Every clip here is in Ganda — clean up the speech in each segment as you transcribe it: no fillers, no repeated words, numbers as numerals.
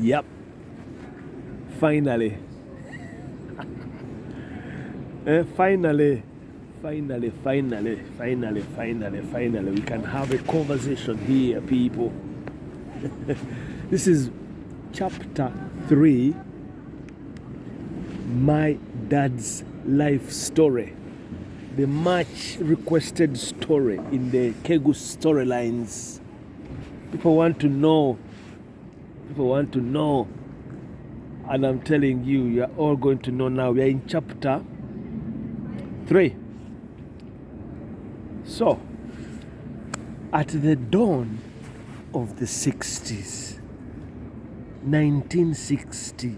Yep. Finally. Finally. Finally. We can have a conversation here, people. This is chapter 3, My Dad's Life Story. The much requested story in the Kegu storylines. People want to know. And I'm telling you, you're all going to know now. We are in chapter 3. So, at the dawn of the 60s, 1960,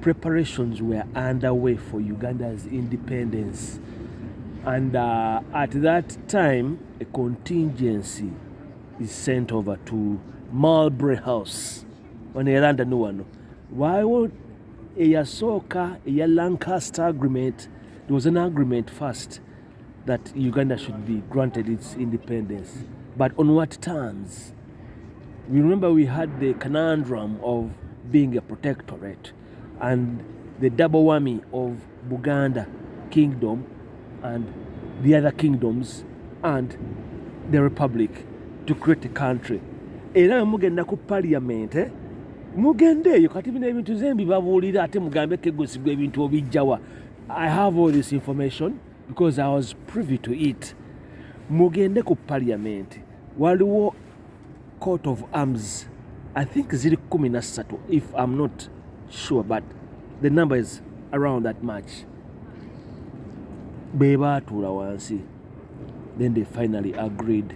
preparations were underway for Uganda's independence. And at that time, a contingency is sent over to Marlbury House. Waneeranda nuwano. While eyasooka eya Lancaster agreement, there was an agreement first that Uganda should be granted its independence. But on what terms? We remember we had the conundrum of being a protectorate and the double whammy of Buganda Kingdom and the other kingdoms and the Republic to create a country. Era mugenda ku parliament mugendeeyo kati bino ebintu zembi babuulira ate mugambe kegosibwa ebintu obijjawa. I have all this information because I was privy to it. Mugende ku parliament waliwo coat of arms, I think ziri 13 if I'm not sure, but the number is around that much. Bebaatuula wansi, then they finally agreed.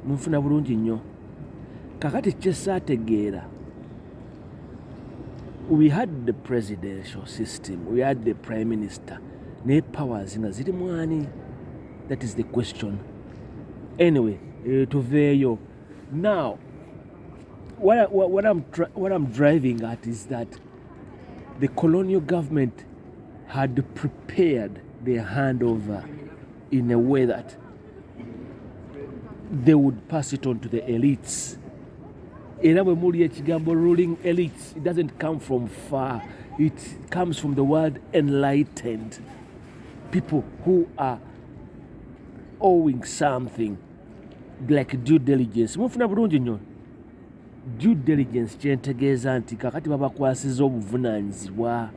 Munfuna bulungi nnyo. Kakati kyesaategeera, we had the presidential system, we had the prime minister, ne powers nga ziri mwani? That is the question. Anyway, tuveeyo. Now, what I'm driving at is that the colonial government had prepared their handover in a way that they would pass it on to the elites. Era bwe muli ekigambo ruling elites, it doesn't come from far. It comes from the word enlightened. People who are owing something, like due diligence. Mufuna bulungi nnyo. Due diligence kyentegeeza nti kakati babakwasiza obuvunaanyizibwa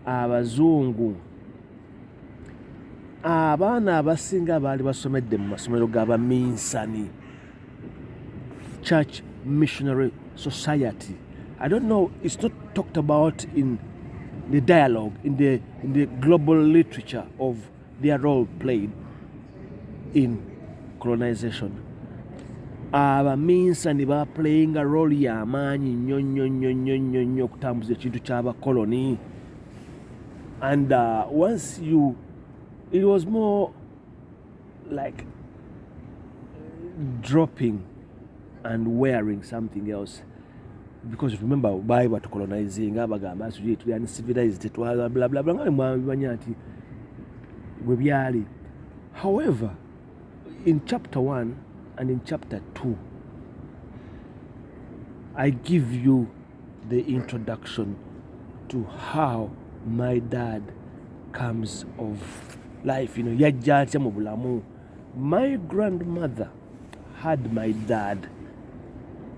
abazungu. Abaana abasinga baali basomedde mu masomero g'abaminsani, Church Missionary Society. I don't know, it's not talked about in the dialogue, in the global literature of their role played in colonization. Abaminsani ba playing a role y'amaanyi nnyo okutambuza ekintu ky'abakoloni. And once it was more like dropping and wearing something else. Because remember, by what colonizing, abagamba tuli uncivilized, blah blah blah. However, in chapter 1 and in chapter 2, I give you the introduction to how my dad comes of life. Yajja atya mu bulamu. My grandmother had my dad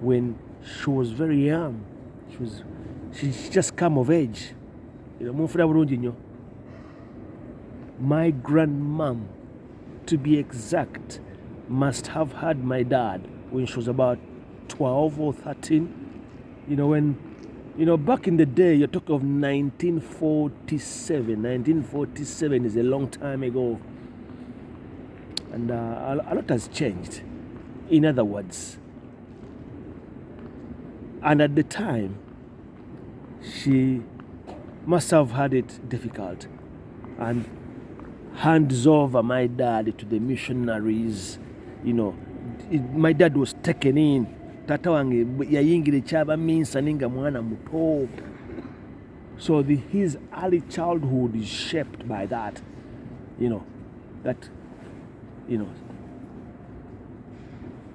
when she was very young. She just come of age. Munfuna bulungi nnyo. My grandmom, to be exact, must have had my dad when she was about 12 or 13. Back in the day, you're talking of 1947. 1947 is a long time ago. And a lot has changed. In other words, and at the time, she must have had it difficult and hands over my dad to the missionaries. My dad was taken in. Tata wange yayingira ekyabaminsani nga mwana muto. So his early childhood is shaped by that.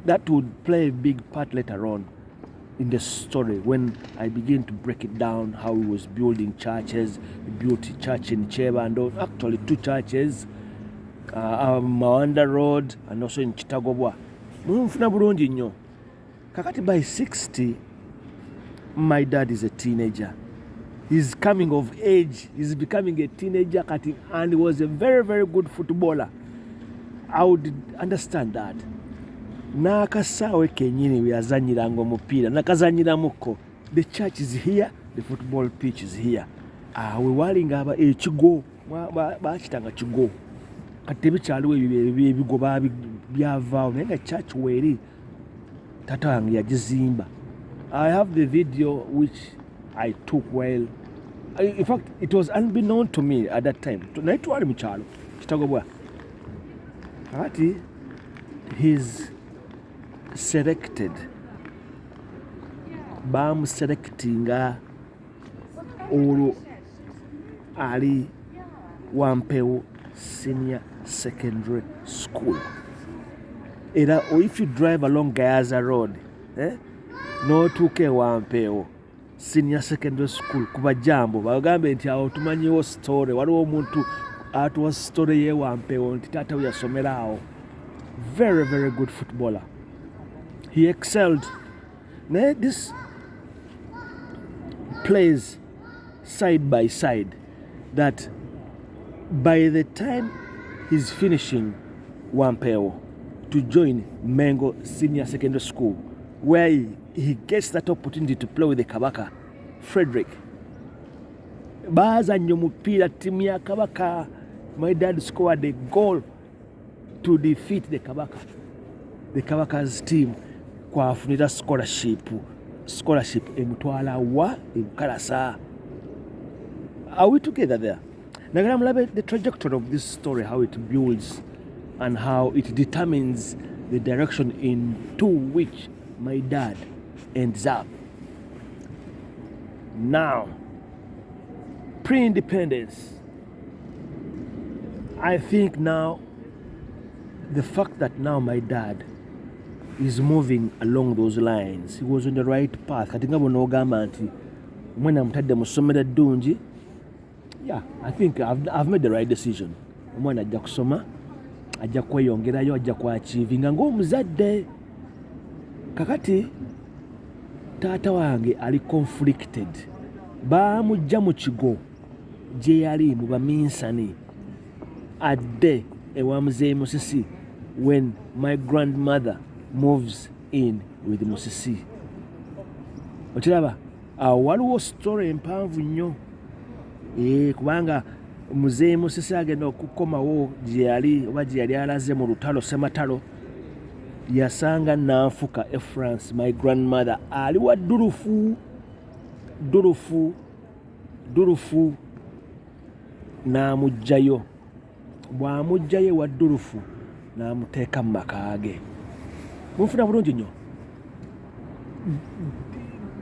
That would play a big part later on. in the story when I begin to break it down, how he was building churches. He built a church in Chebando, actually 2 churches, Mawanda Road and also in Kitagobwa. Mufuna bulungi nnyo. Kakati by 60, my dad is a teenager. He's coming of age. He's becoming a teenager, and he was a very, very good footballer. I would understand that. N'akasaawe kennyini we yazanyiranga omupiira nakazanyiramuko. The church is here, the football pitch is here. We walinga ekigo bakitanga kigo. Kati tebikyaliwo ebigo byavaawo naye nga church weeri taata wange yagizimba. I have the video which I took while, in fact, it was unbeknown to me at that time. Naye twali mu kyalo Kitagobwa. Kati he's selected. Bamuselectinga olwo ali Wampewo Senior Secondary School. Era if you drive along Gayaza Road, n'otuuka Wampewo Senior Secondary School kuba jambo bagambe nti awo tumanyiwo story, waliwo omuntu atuwa story ye Wampewo nti taata we yasomera awo. Very, very good footballer. He excelled. Now this plays side by side that by the time he's finishing Wampewo to join Mengo Senior Secondary School, where he gets that opportunity to play with the Kabaka, Frederick. Bazannyo mupiira timu ya Kabaka. My dad scored a goal to defeat the Kabaka. The Kabaka's team kwafunira scholarship emutwala wa Bukalasa. Are we together there? Nagala mulabe the trajectory of this story, how it builds and how it determines the direction into which my dad ends up. Now, pre-independence, I think now the fact that now my dad is moving along those lines, he was on the right path. Kati nga bonogamba nti omwana mutadde mu ssomero eddungi, yeah, I think I've made the right decision. Omwana ajja kusoma, ajja kweyongerayo, ajja kwachievinga ng'omuzadde. Kakati taata wange ali conflicted. Baamujja mu kigo gye yali mu Baminsani adde ewa Muzeeyi Musisi when my grandmother moves in with Musisi. Okiraba waliwo story empanvu nnyo kubanga Muzeeyi Musisi agenda okukomawo gye yali oba gye yali alaze mu lutalo Sematalo, yasanga Nanfuka France, my grandmother, ali wa durufu n'amugjayo. Bw'amugjayo wa durufu n'amuteeka mu maka ge. Munfuna bulungi nnyo.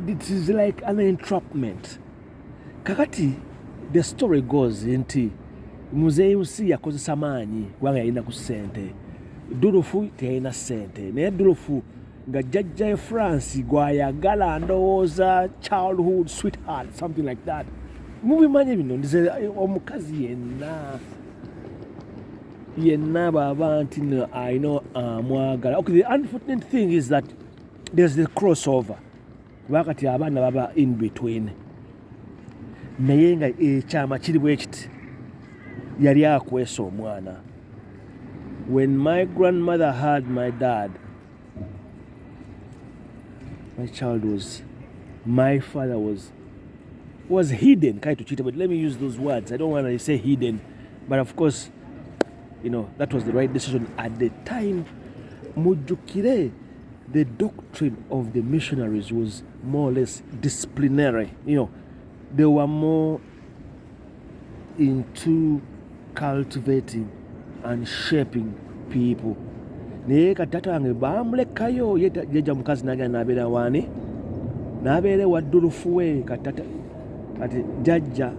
It is like an entrapment. Kakati the story goes nti Muzeeyi Musisi yakozesa maanyi kubanga yalina ku ssente. Durufu teyalina ssente, naye durufu nga jjajja France gw'ayagala, ndowooza childhood sweetheart, something like that. Mubimanyi bino ndize omukazi yenna baba nti ayina amwagala. Okay, the unfortunate thing is that there's the crossover. Wakati abaana baba in between. Naye nga ekyama kiri bwe kiti yali akwesa omwana. When my grandmother had my dad, my father was hidden. But let me use those words. I don't want to say hidden, but of course, that was the right decision at the time. Mujukire, the doctrine of the missionaries was more or less disciplinary. They were more into cultivating and shaping people. Naye katata wange bamulekayo yeja mukazi n'agenda n'abeera wani n'abeere wa durufu we katata kati jjajja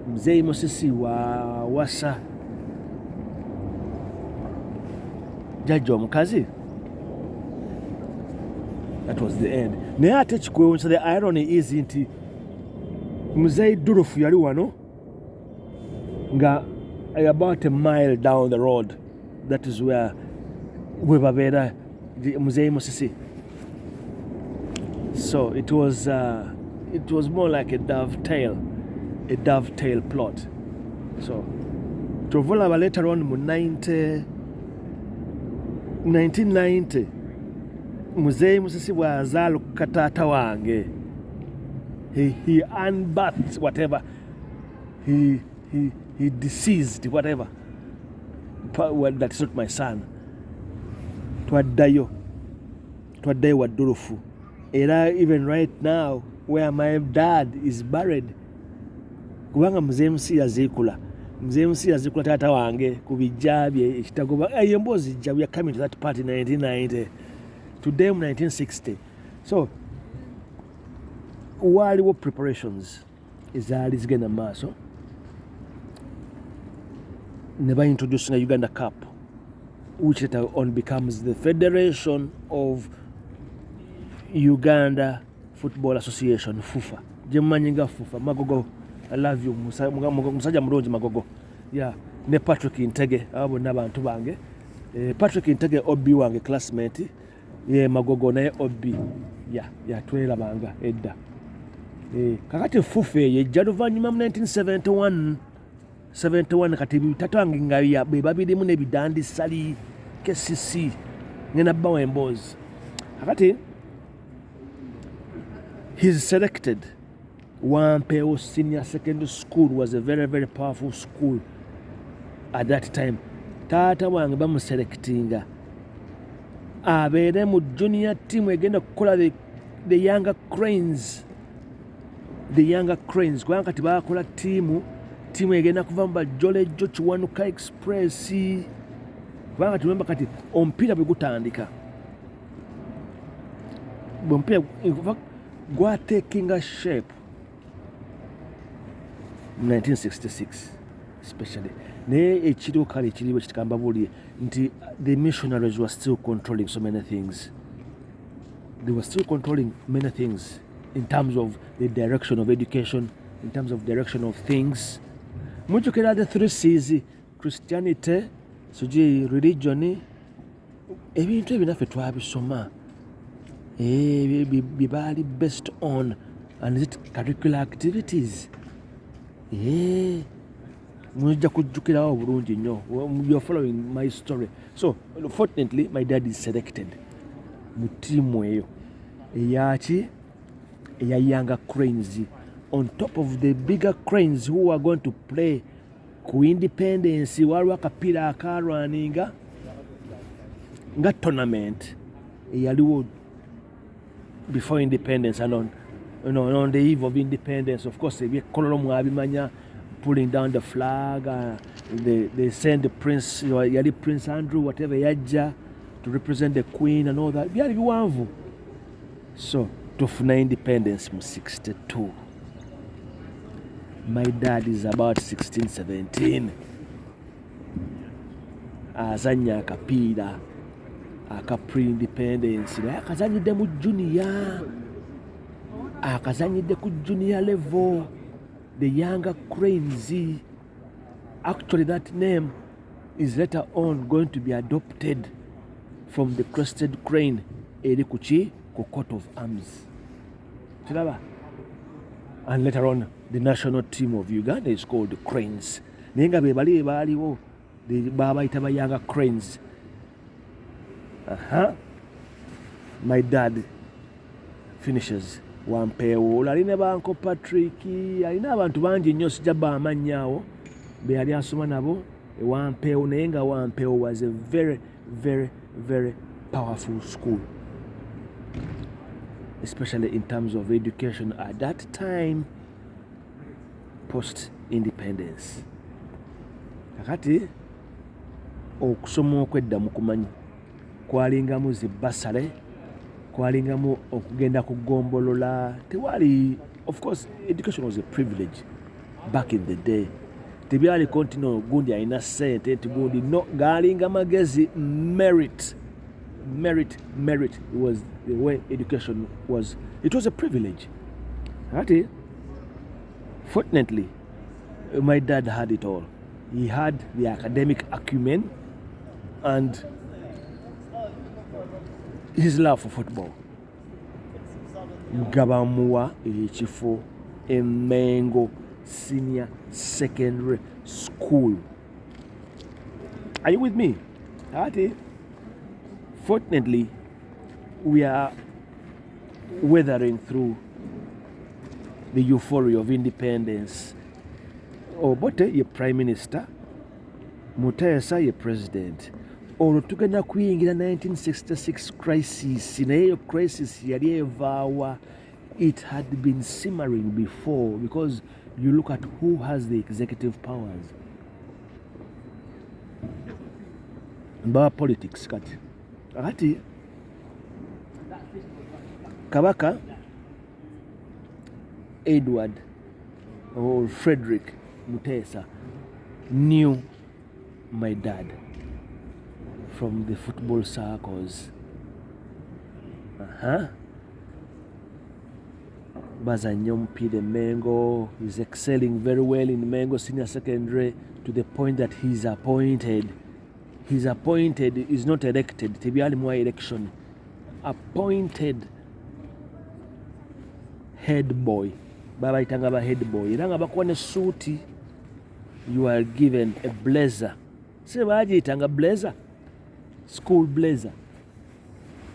Muzeeyi Musisi wasa jjajja omukazi That was the end. Naye ate kikwewuunyisa, the irony is nti Muzeeyi Durufu yali wano nga about a mile down the road. That is where we babeera Muzeeyi Musisi. So it was more like a dovetail plot. So Tovolaba later on mu 1990 Muzeeyi Musisi bw'azaala ku taata wange, he unbirthed whatever, he deceased whatever, well, that's not my son. Twaddayo wa Durufu. Era even right now where my dad is buried, kubanga Muzeeyi Musisi yaziikula taata wange ku bijja bye ekitagoba emboozi jja, we are coming to that part in 1990 today mu 1960. So waaliwo preparations ezaali zigenda maaso ne baintroducing a Uganda Cup, which later on becomes the Federation of Uganda Football Association, FUFA. Jemanyinga FUFA. Magogo, I love you. Musajja mulungi Magogo. Yeah. Ne Patrick Ntege, abo n'abantu bange. Patrick Ntege Obi wange classmate. Ye Magogo naye Obi. Yeah, twerabanga edda. Kakati FUFA ye jaluvanyuma mu 1971 kati taata wange nga be babirimu n'ebidandi sali KCC ngena bbawo emboozi. Kakati he's selected. Wampeewo Senior Secondary School was a very, very powerful school at that time. Taata wange bamuselectinga abeere mu junior team egenda kukola the younger cranes. Kubanga kati baakola tiimu egenda kuva mu Bajolejjo Kiwanuka Express. Kubanga tumemba kati omupiira bwe gutandika, omupiira gwatekinga shape 1966 especially. Naye ekiriwo kale ekiriwo kitikamba buulire nti the missionaries were still controlling so many things. They were still controlling many things in terms of the direction of education, in terms of direction of things. Mujjukira the 3 C's: Christianity, religion, ebintu ebinaffe twabisoma bibaali based on and is it curricular activities. Mujja kujjukirawo bulungi nnyo. You're following my story. So fortunately my dad is selected mu tiimu eyo eyaki eya younger cranes, on top of the bigger cranes who are going to play ku independence. Waliwo akapiira akarwaninga nga tournament eyaliwo before independence and on the eve of independence. Of course, ebyekololo mwabimanya, pulling down the flag, they send the prince, yali Prince Andrew whatever yajja to represent the queen and all that. Byali biwanvu. So tufuna independence mu 62. My dad is about 16, 17. Azanya akapiira aka pre-independence. Naye akazanyidde mu junior. Akazanyidde ku junior level. The younger cranes. Actually that name is later on going to be adopted from the crested crane eri kuki ku coat of arms. Kiraba? And later on the national team of Uganda is called the Cranes. Naye nga be bali baaliwo babayita ba younger cranes. My dad finishes Wampeewo. Alina banko Patrick, alina abantu bangi nnyo sijja bamanyaawo be yali asoma nabo Wampeewo. Naye nga Wampeewo was a very, very, very powerful school, especially in terms of education at that time post independence. Kakati okusoma okwedda mu kumanyi kwalingamu zibbasale, kwalingamu okugenda kugombolola. Tewali, of course education was a privilege back in the day. Tebyali kontino gundi alina ssente nti gundi no, gaalinga magezi merit. merit. It was the way education was. It was a privilege. Right? Fortunately, my dad had it all. He had the academic acumen and his love for football. Gabamuwa ekifo Emengo Senior Secondary School. Are you with me? Fortunately, we are weathering through the euphoria of independence. Obote ye prime minister, Mutesa ye president. Olwo tugenda kuyingira 1966 crisis. Naye eyo crisis yali evaawa. It had been simmering before, because you look at who has the executive powers. Mbawa politics kati Kabaka Edward or Frederick Mutesa knew my dad from the football circles. Bazanya omupiira Mengo. He's excelling very well in Mengo Senior Secondary to the point that he's appointed. He's appointed, is not elected. Tebyali mwa election. Appointed head boy. Baba itanga ba head boy. Iranga bakuwa ne suiti. You are given a blazer. Se baji itanga blazer. School blazer.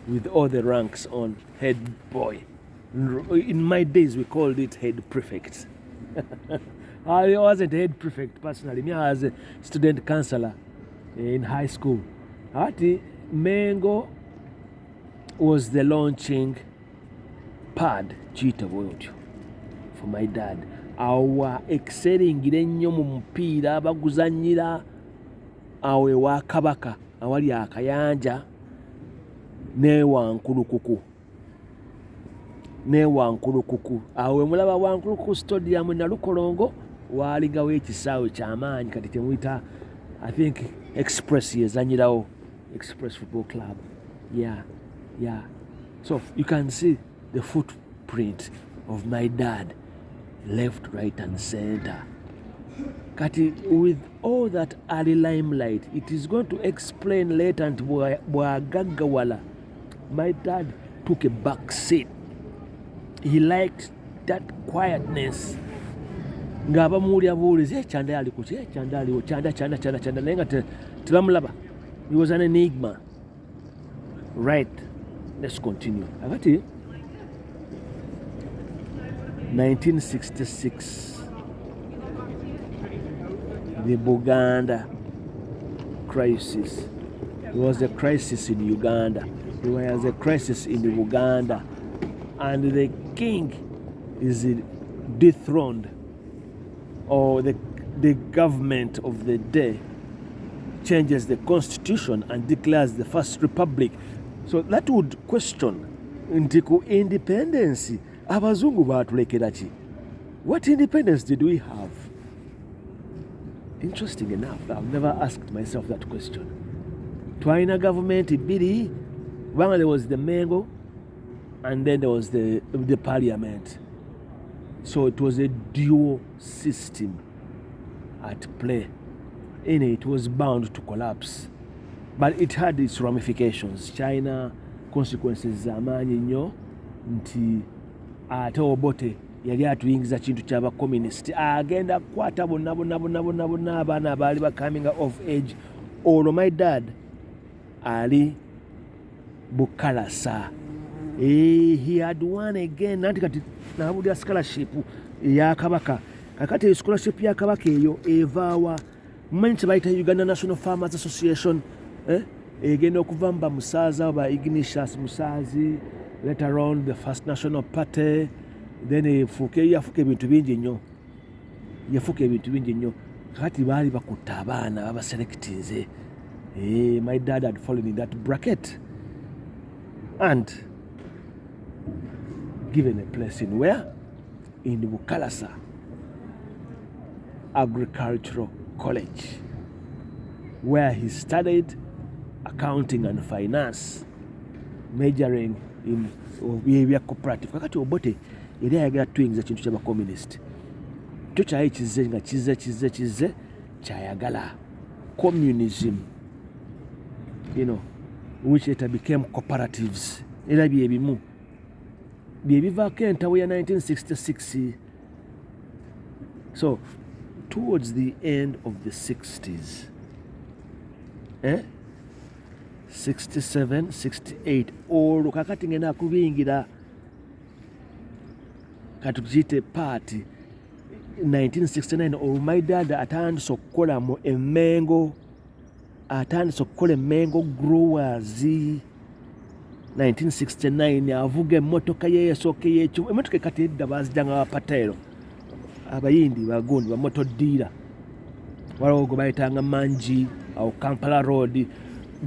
With all the ranks on. Head boy. In my days, we called it head prefect. I wasn't head prefect personally. Me, I was a student counselor in high school. Mengo was the launching pad for my dad. Our excelling nnyo mu mupiira abaguzannyira awe wa Kabaka awali akayanja ne Wankulukuku. Awe mulaba Wankulukuku stadium na Lukolongo walingawo ekisaawe ky'amaanyi kati temuyita I think Express yezanyirawo Express Football Club. Yeah. So you can see the footprint of my dad, left, right and center. Kati with all that early limelight, it is going to explain later and bwagaggawala. My dad took a back seat. He liked that quietness. Ngabamuulya buulize Kyanda yali ku Kyanda aliwo Kyanda naye nga tebamulaba. He was an enigma. Right. Let's continue. Akati 1966, the Buganda crisis. There was a crisis in Uganda. There was a crisis in Uganda. And the king is dethroned, or the government of the day changes the constitution and declares the first republic. So that would question nti ku independence abazungu batulekera ki? What independence did we have? Interesting enough, I've never asked myself that question. Twalina government ibiri, one there was the Mengo and then there was the parliament. So it was a dual system at play. And it was bound to collapse. But it had its ramifications. China, consequences z'amaanyi nnyo nti ate Obote yali atuyingiza kintu ky'aba communist agenda kukwata bonna abaana abaali ba coming of age. Olwo my dad ali Bukalasa. He had won again. Nanti kati nabulya scholarship ya Kabaka. Kakati scholarship ya Kabaka eyo evaawa. Mmanyi kyebayita Uganda National Farmers Association. Egenda okuva mu Musaaza oba Ignatius Musaazi, later on the First National Party, then yafuuka ebintu bingi nnyo. Kakati baali bakutta abaana babaselectinze. My dad had fallen in that bracket and given a place in where? In Bukalasa Agricultural College, where he studied accounting and finance. majoring in bya cooperative. Kakati Obote yali ayagala tuyingiza kintu ky'abacommunist. Kyo kyali kize nga kize kyayagala communism, which later became cooperatives. Era byebimu byebivaako entawo ya 1966. So towards the end of the 60s, 67, 68, olwo kakati ngenda kubingira katugiyite party 1969, olwo my dad atandise okukola mu Emmengo, atandise okukola Emmengo growers. 1969 avuga emmotoka ye esooka y'ekimu. Emmotoka kati edda baazijjanga bapatero, abayindi bagundi bamoto ddiira, waliwo gwe bayitanga Manji awo Kampala Road.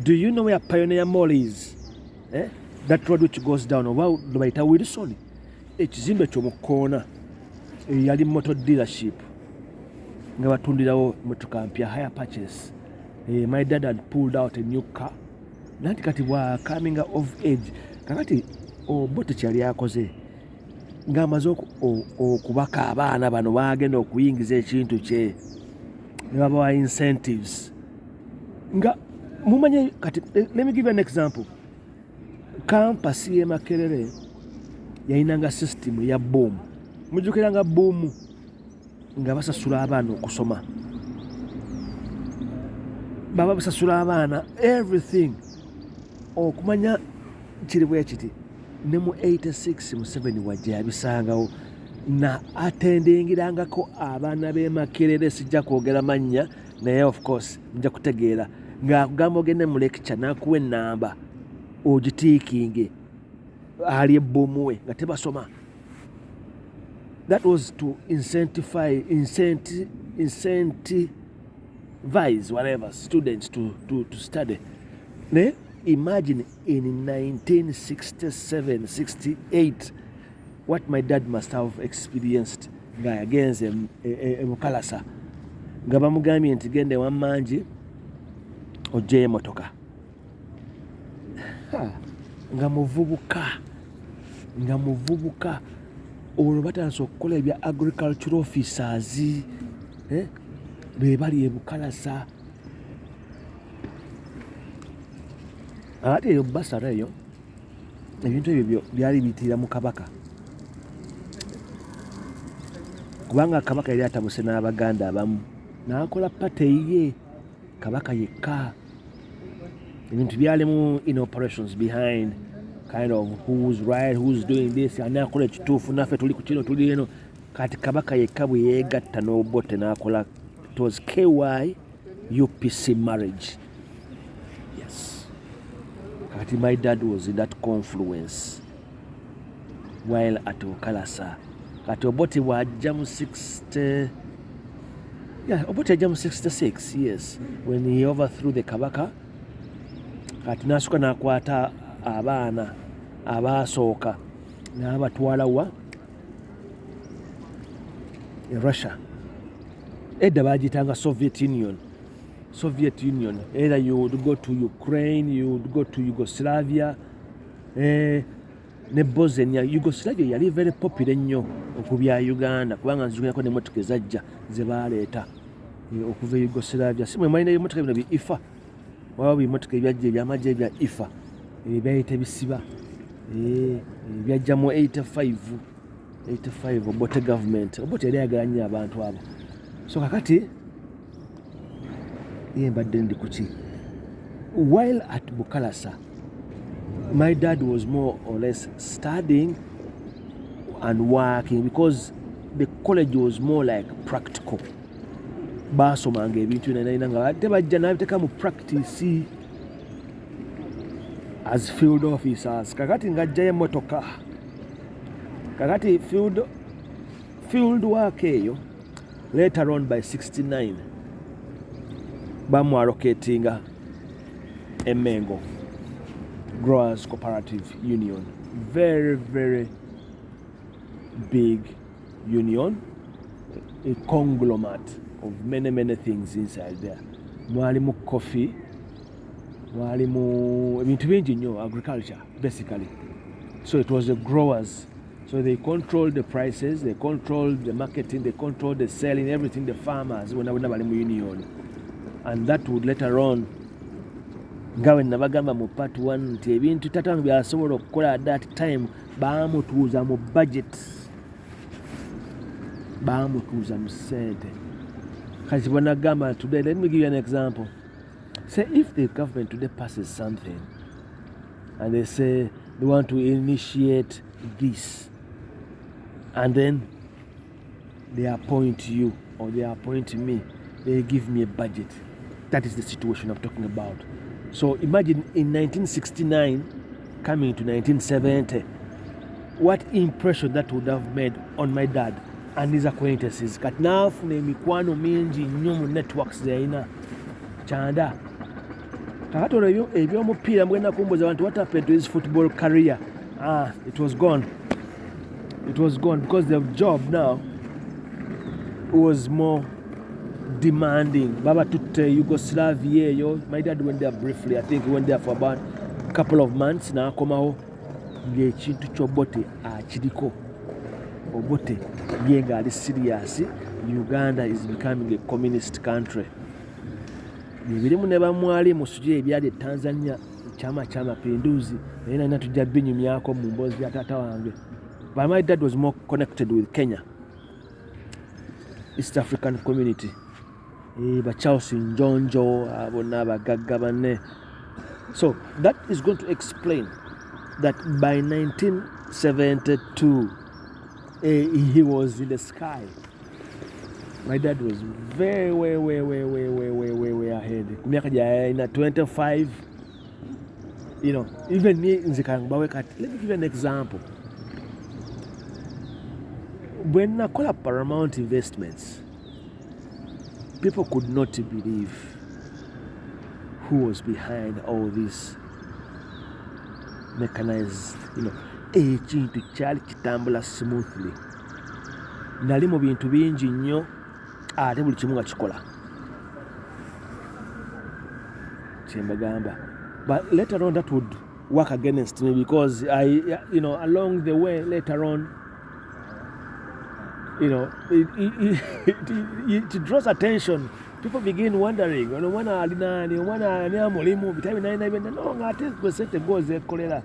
Do you know where Pioneer Mall is? That road which goes down oba bayita Wilson, ekizimbe ekyo mu kkoona yali motor dealership nga batundirawo motoka mpya, hire purchase. My dad had pulled out a new car. Nanti kati bwa coming of age, kakati Obote kyali akoze ng'amaze okubaka abaana bano bagenda okuyingiza ekintu kye, ne babawa incentives nga mumanye. Kati let me give you an example. Campus y'e Makerere yayinanga system ya boom. Mujjukiranga boom nga basasula abaana okusoma, baba basasula abaana everything. Okumanya kiri bwe kiti ne mu 86 mu 7 wajja yabisangawo na atendingirangako abaana b'e Makerere. Sijja kwogera mannya naye of course nja kutegeera ng'akugamba ogende mu lecture n'akuwa ennamba ogitiikinge ali ebbumu we nga tebasoma. That was to incentivize whatever students to study. Imagine in 1967-68 what my dad must have experienced nga yagenze Mukalasa nga bamugambye nti gende Wamanji ojjeyo emotoka nga muvubuka olwo batandise okukola ebya agricultural officers be bali e Bukalasa. Ate eyo Basara eyo ebintu ebyo byali biyitira mu Kabaka, kubanga Kabaka yali atabuse n'Abaganda abamu n'akola pate ye Kabaka yekka. Ebintu byalimu in operations behind, kind of who's right, who's doing this, ani akola ekituufu, naffe tuli ku kino tuli eno. Kati Kabaka yekka bwe yeegatta n'Obote n'akola, it was KY UPC marriage. Yes. Kati my dad was in that confluence while at Bukalasa. Kati Obote wajja mu 60, Obote wajja mu 66, yes, when he overthrew the Kabaka. Kati n'asooka n'akwata abaana abaasooka n'abatwala wa Russia. Edda baagiyitanga Soviet Union. Either you would go to Ukraine, you would go to Yugoslavia, ne Bosnia. Yugoslavia yali very popular nnyo okubya Uganda, kubanga nzijukirako n'emmotoka ezajja ze baaleeta okuva Yugoslavia. Si mwe mwalina ebimotoka bino bi-IFA, waba bimotoka ebyajja ebyamagye ebya IFA ebyayita bisiba ebyajja mu 85 Obote government. Obote yali ayagala nnyo abantu abo. So kakati ye mbadde ndi kuki. While at Bukalasa, my dad was more or less studying and working because the college was more like practical. Baasomanga ebintu naina nga ate bajja n'abiteeka mu practice as field officers. Kakati ng'ajjayo emmotoka, kakati field work eyo later on by 69 bamwalocatinga Emmengo Growers Cooperative Union. Very, very big union, a conglomerate of many things inside there. Mwalimu coffee, walimu ebintu bingi nnyo, agriculture basically. So it was the growers. So they controlled the prices, they controlled the marketing, they controlled the selling, everything, the farmers when bali mu union. And that would later on, nga bwe nabagamba mu part 1 nti ebintu tatangu byasobola okukola at that time baamutuuza mu budget, baamutuuza mu ssente. Kati bwenagamba today, let me give you an example. Say if the government today passes something and they say they want to initiate this, and then they appoint you or they appoint me, they give me a budget. That is the situation I'm talking about. So imagine in 1969 coming to 1970, what impression that would have made on my dad and his acquaintances. Kati naafuna emikwano mingi nnyo mu networks zeyina. Kyanda, kakati olwo ebyomupiira mugenda kumbuuza abantu what happened to his football career. It was gone. It was gone because the job now was more demanding. Baba tutte Yugoslavia eyo. My dad went there briefly. I think he went there for about a couple of months. N'akomawo ng'ekintu ky'obote akiriko. Obote ye nga ali serious. Uganda is becoming a communist country. Birimu ne bamwali mu suje ebyali Tanzania chama cha mapinduzi naye na tujja binyumyako mu mbozi ya tata wange. But my dad was more connected with Kenya, East African community. Ba Charles Njonjo abona bagagga banne. So that is going to explain that by 1972 he was in the sky. My dad was very way ahead. Miaka ina 25. You know, even me in the let me give you an example. When I call up Paramount Investments, people could not believe who was behind all this mechanized, ekintu kyali kitambula smoothly. Nali mu bintu bingi nnyo ate buli kimu nga kikola. Kyembagamba. But later on that would work against me because along the way later on, it draws attention. People begin wondering, mwana ali nani, mwana ani amulimu, bitabi nani no ngate kwesete goze kolera.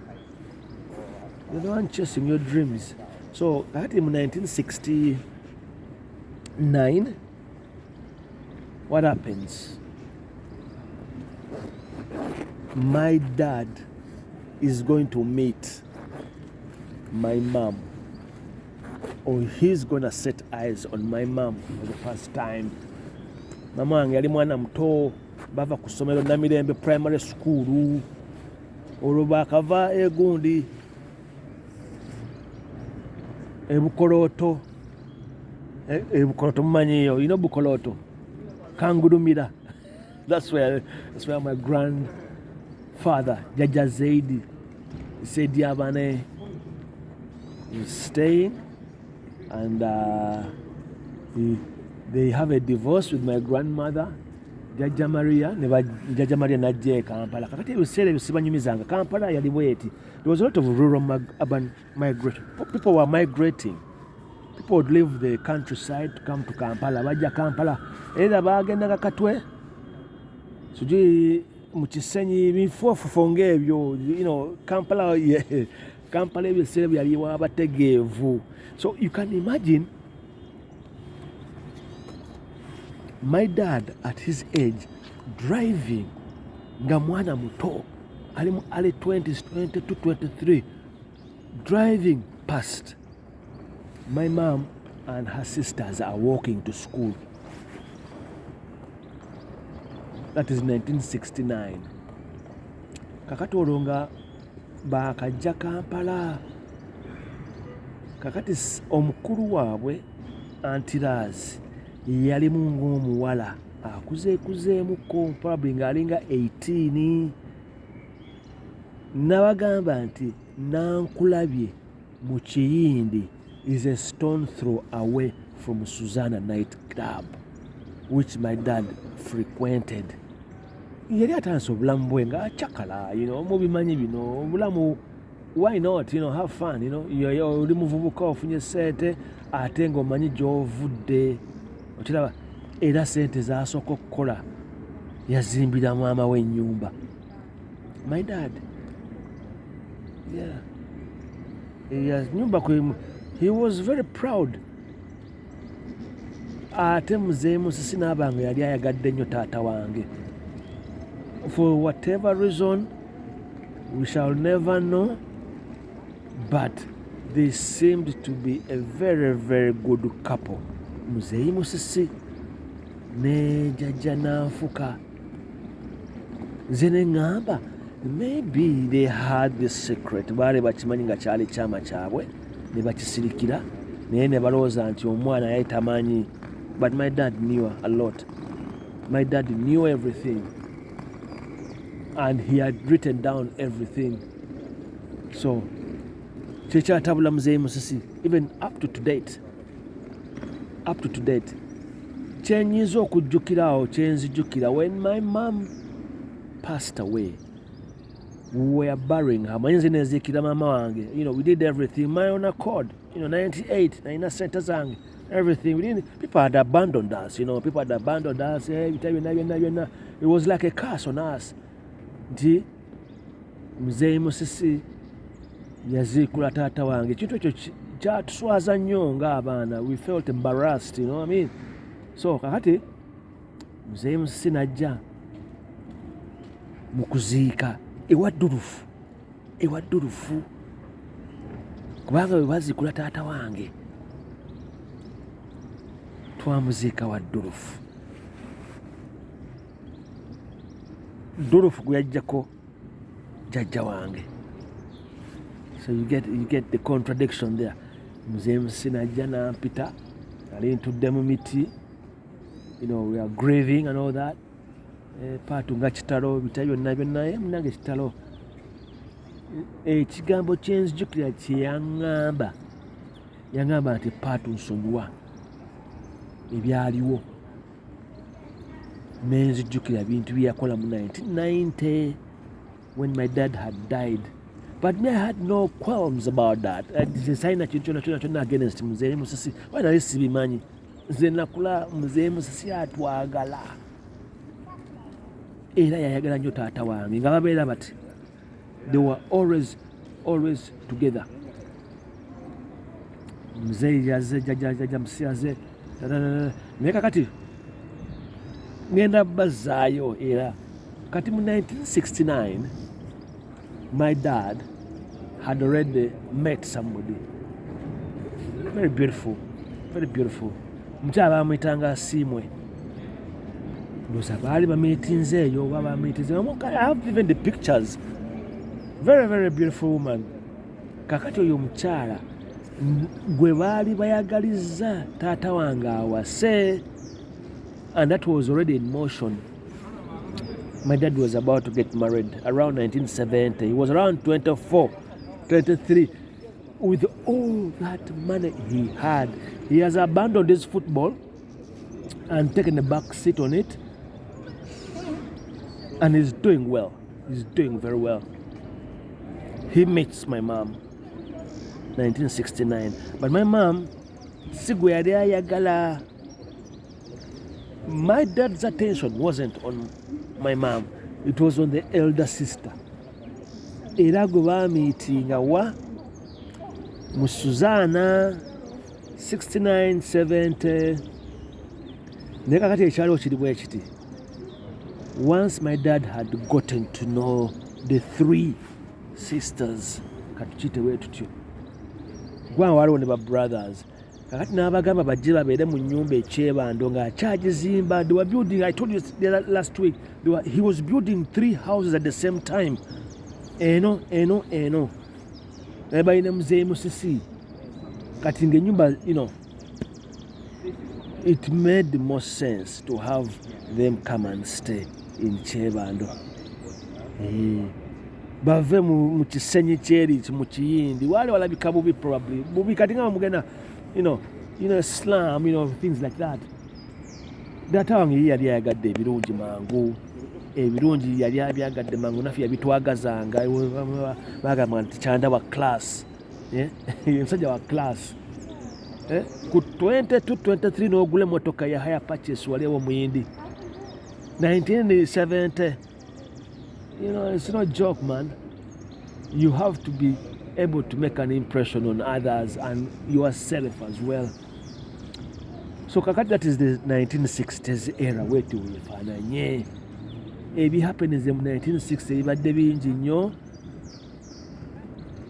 You're the one chasing your dreams. So that in 1969, what happens? My dad is going to meet my mom, or he's gonna set eyes on my mom for the first time. Mama wange yali mwana muto, bava ku ssomero Namirembe primary school, olwo bakava egundi ebukoloto mumanyiyo, bukoloto kangulumira. That's where my grandfather Jaja Zaidi said Yabane is staying, and they have a divorce with my grandmother Jaja Maria najje Kampala. Kakati ebiseera ebisibanyumizanga Kampala yali bweti. There was a lot of rural urban migration. People were migrating. People would leave the countryside to come to Kampala. Bajja Kampala either bagendaga Katwe sujui mu Kisenyi bifuufufu ng'ebyo, Kampala ebiseera byaliwo abategeevu. So you can imagine my dad at his age driving nga mwana muto ali mu early 20s, 22, 23, driving past. My mom and her sisters are walking to school. That is 1969. Kakati olwo nga bakajja Kampala. Kakati omukulu waabwe Antiraz yalimu ng'omuwala akuzeekuzeemuko, probably ng'alinga 18. Nabagamba nti Nankulabye mu Kiyindi is a stone throw away from Susanna night club, which my dad frequented. yali atandise obulamu bwe nga akyakala mubimanyi bino obulamu why not have fun oli muvubuka ofunye sente ate ng'omanyi gy'ovudde okiraba era sente z'asooka okukola yazimbira maama we ennyumba. My dad, nyumba he was very proud. Ate muzeeyi Musisi n'abanga yali ayagadde nnyo taata wange. For whatever reason we shall never know, but they seemed to be a very, very good couple. Muzeeyi Musisi ne jjajja Nanfuka. Nze ne ŋŋamba maybe they had this secret. Baali bakimanyi nga kyali kyama kyabwe ne bakisirikira naye ne balowooza nti omwana yali tamanyi. But my dad knew a lot. My dad knew everything. And he had written down everything. So, kyekyatabula muzeeyi Musisi, even up to date. Kyenyinza okujjukirawo kyenzijjukira, when my mom passed away, we were burying her. Manyi neziikira maama wange. We did everything my own accord. 98, nalina sente zange. Everything. People had abandoned us. People had abandoned us. It was like a curse on us. Nti muzeeyi Musisi yaziikula taata wange. Ekintu ekyo kyatuswaza nnyo ng'abaana. We felt embarrassed, you know what I mean? So kakati muzeeyi Musisi najja mu kuziika ewa ddulufu kubanga bwe baziikula taata wange twamuziika wa ddulufu. Ddulufu gwe yajjako jjajja wange. So you get the contradiction there. Muzeeyi Musisi najja n'ampita, nali ntudde mu miti, we are grieving and all that. Paatu nga kitalo bita byonna munange kitalo. Ekigambo kyenzijjukira kyeyaŋŋamba nti Paatu nsonyiwa ebyaliwo. Nenzijjukira bintu bye yakola mu 1990 when my dad had died. But me, I had no qualms about that. Sayina kintu kyonna against muzeeyi Musisi. Why nali sibimanyi? Nze nakula muzeeyi Musisi atwagala. Era yayagala nnyo taata wange nga babeera bati. They were always together. Muzeeyi yazze, jjajja Musisi yazze. Naye kakati ngenda bazaayo era kati mu 1969 my dad had already met somebody very beautiful. Mukyala bamuyitanga Siimwe. Ndoza baali bamiitinze eyo oba bamiitinze. I have even the pictures. Very, very beautiful woman. Kakati oyo mukyala gwe baali bayagalizza taata wange awase, and that was already in motion. My dad was about to get married around 1970. He was around 24, 23. With all that money he had, he has abandoned his football and taken a back seat on it, and he's doing well. He's doing very well. He meets my mom 1969, but my mom sigwe yali ayagala. My dad's attention wasn't on my mom, it was on the elder sister. Era gwe baamiitinga wa mu Suzana 69, 70. Naye kakati ekyaliwo kiri bwe kiti. Once my dad had gotten to know the three sisters, katukite bwe tutyo, gwa waliwo ne ba brothers, kakati n'abagamba bajje babeere mu nnyumba ekyebando ng'akyagizimba. They were building, I told you last week, he was building 3 houses at the same time. Eno. Naye balina muzeeyi Musisi. Kati ng'ennyumba, it made the most sense to have them come and stay in Kyebando. Bave mu kisenyi kyeri mu Kiyindi. Wale walabika bubi probably. Bubi kati nga mugenda, slum, things like that. taata wange ye yali ayagadde ebirungi mangu, ebirungi yali abyagadde mangu, naffe yabitwagazanga, bagamba nti Kyanda wa class, omusajja wa class. Ku 22-23 n'ogula emmotoka ya hire purchase wali ewo muyindi 1970. It's no joke, man. You have to be able to make an impression on others and yourself as well. So kakati that is the 1960s era wetu wefaananye. Ebihappenings mu 1960 bibadde bingi nnyo.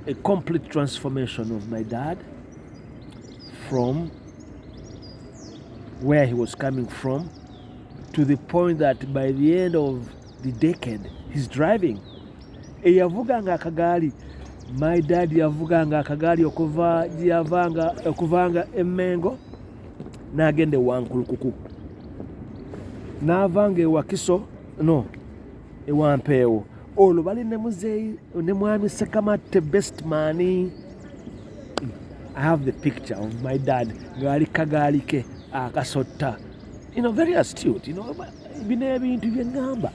A complete transformation of my dad from where he was coming from to the point that by the end of the decade he's driving. Eyavuganga akagaali, my dad yavuganga akagaali okuvanga Emmengo n'agenda ewankulukuku, n'avanga ewakiso ewampeewo. Olwo bali ne muzeeyi ne mwami Sekamatte best man. I have the picture of my dad ng'ali kagaali ke akasotta. Very astute. Bino ebintu bye ngamba.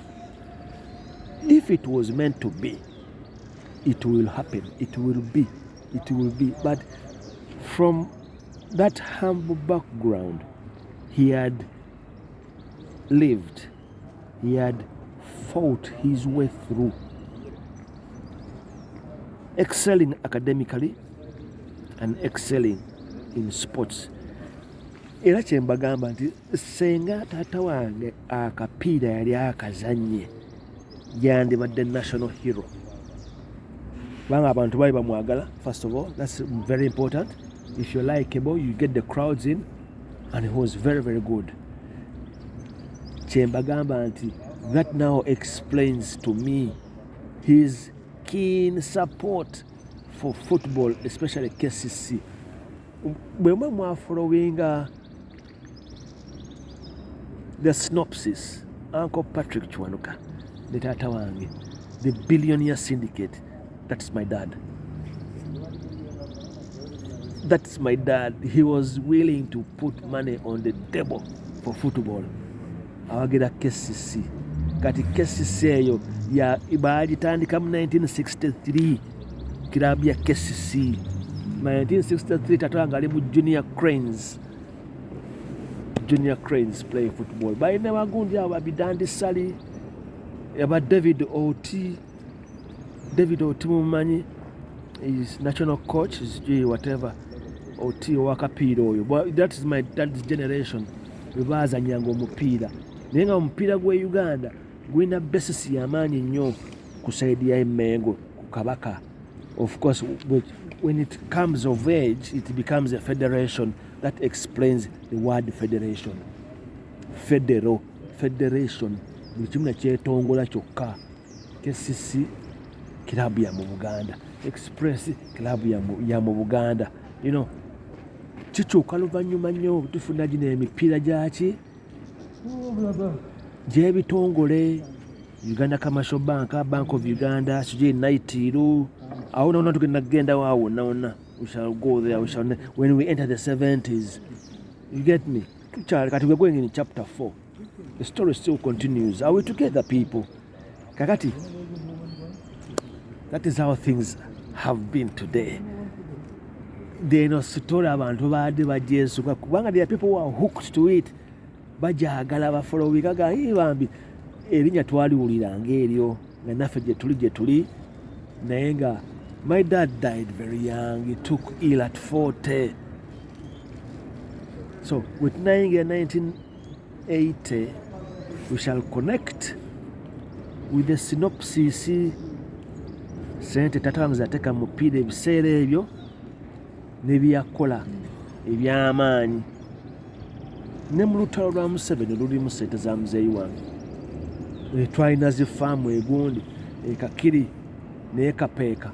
If it was meant to be, it will happen. It will be. But from that humble background, he had lived. He had fought his way through, excelling academically and excelling in sports. Era kye mbagamba nti senga taata wange akapiira yali akazannye yandibadde national hero. Kubanga abantu bali bamwagala. First of all, that's very important. If you're likable, you get the crowds in, and he was very, very good. Kye mbagamba nti that now explains to me his keen support for football, especially KCC. Bwe mwe mwafollowinga the synopsis, Uncle Patrick Chwanuka ne taata wange, the billionaire syndicate, that's my dad. That's my dad. He was willing to put money on the table for football. Awagira KCC. Kati KCC eyo baagitandika mu 1963, kirabu ya KCC. 1963 taata wange ali mu junior cranes play football. Balina bagundi abo Abidandi Sali, aba David Oti mumanyi, is national coach, is whatever Oti owakapiira oyo. That is my dad's generation. Bwe baazanyanga omupiira. Naye nga omupiira gwe Uganda gulina basis y'amaanyi nnyo ku saidi ya Emmengo, ku Kabaka. Of course, when it comes of age, it becomes a federation. That explains the word federation. Federation. Buli kimu nakyetongola kyokka. KCC kilabu ya mu Buganda. Express kilabu ya mu Buganda. Kikyuka luvannyuma nnyo tufuna gino emipiira gyaki gy'ebitongole. Uganda Commercial Bank, Bank of Uganda, Naitiru. Awo nonna tugenda kugenda waawo wonna. We shall go there. When we enter the 70s. You get me? Kati we're going in chapter 4. The story still continues. Are we together, people? Kakati. That is how things have been today. They no story abantu baade bajesuka kubanga there are people who are hooked to it. Bajagala bafollow kaga bambi erinnya twaliwuliranga eryo nga naffe gye tuli naye nga my dad died very young. He took ill at 40. So with 1980 we shall connect with the synopsis. Sente taata wange zateeka mupiira ebiseera ebyo n'ebyakola eby'amaanyi. Ne mu lutalo lwa Museveni lulimu sente za muzeeyi wange. Twalina zifaamu egundi ekakiri n'ekapeeka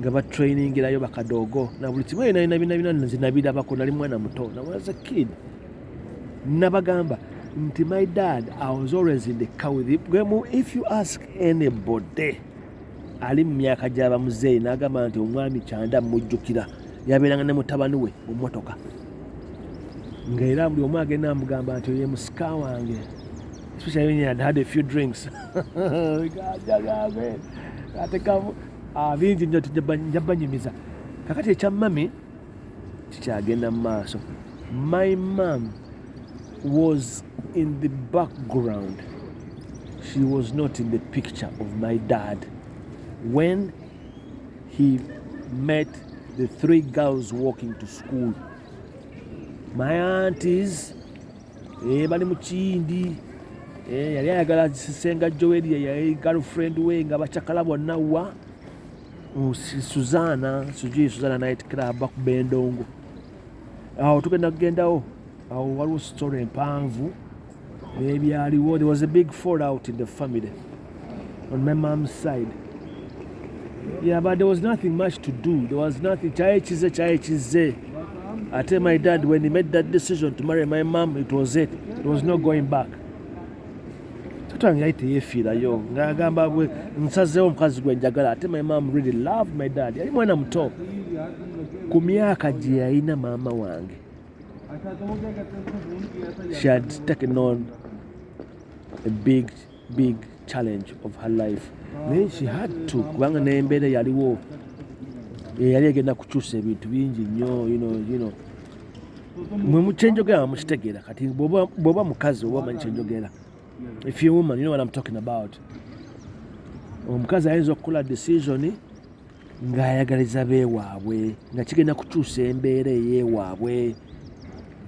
nga batrainingirayo bakadogo na buli kimu bina nzinabirabako. Nali mwana muto. I was a kid. Nabagamba nti my dad, I was always in the car with him. If you ask anybody ali mu myaka gy'aba muzeeyi n'agamba nti omwami Kyanda mujjukira, yabeeranga ne mutabani we mu mmotoka. ng'era buli omu agenda amugamba nti oye musika wange, especially when you had a few drinks. Atekamu bingi nnyo njja banyumiza. Kakati ekya mami kikyagenda mu maaso. My mom was in the background. She was not in the picture of my dad. When he met the 3 girls walking to school, my aunties bali mu kindi, yali ayagala senga Joel yali girlfriend we nga bakyakala bonna wa Suzana night club bakuba endongo. Awo tugenda kugendawo, awo waliwo story empanvu ebyaliwo. There was a big fallout in the family on my mom's side. Yeah, but there was nothing much to do. There was nothing. Chaichize. I tell my dad, when he made that decision to marry my mom, it was it. There was no going back. Yo, my mom really loved my dad. Yali mwana muto. Ku myaka gye yalina maama wange, she had taken on a big challenge of her life. She had to, kubanga n'embeera yaliwo, yali egenda kukyusa ebintu bingi nnyo, you know. Mwe kyenjogera mukitegeera kati bw'oba mukazi oba omanyi kyenjogera. If you're a woman, you know what I'm talking about. Omukazi ayinza okukola decision ng'ayagaliza beewaabwe, nga kigenda kukyusa embeera ey'ewaabwe.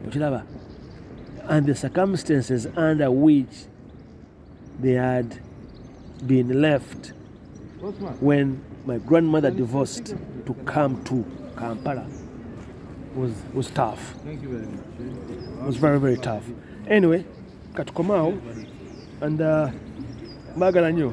Okiraba? And the circumstances under which they had been left when my grandmother divorced to come to Kampala was tough. Thank you very much. It was very, very tough. Anyway, katukomao and magala nnyo.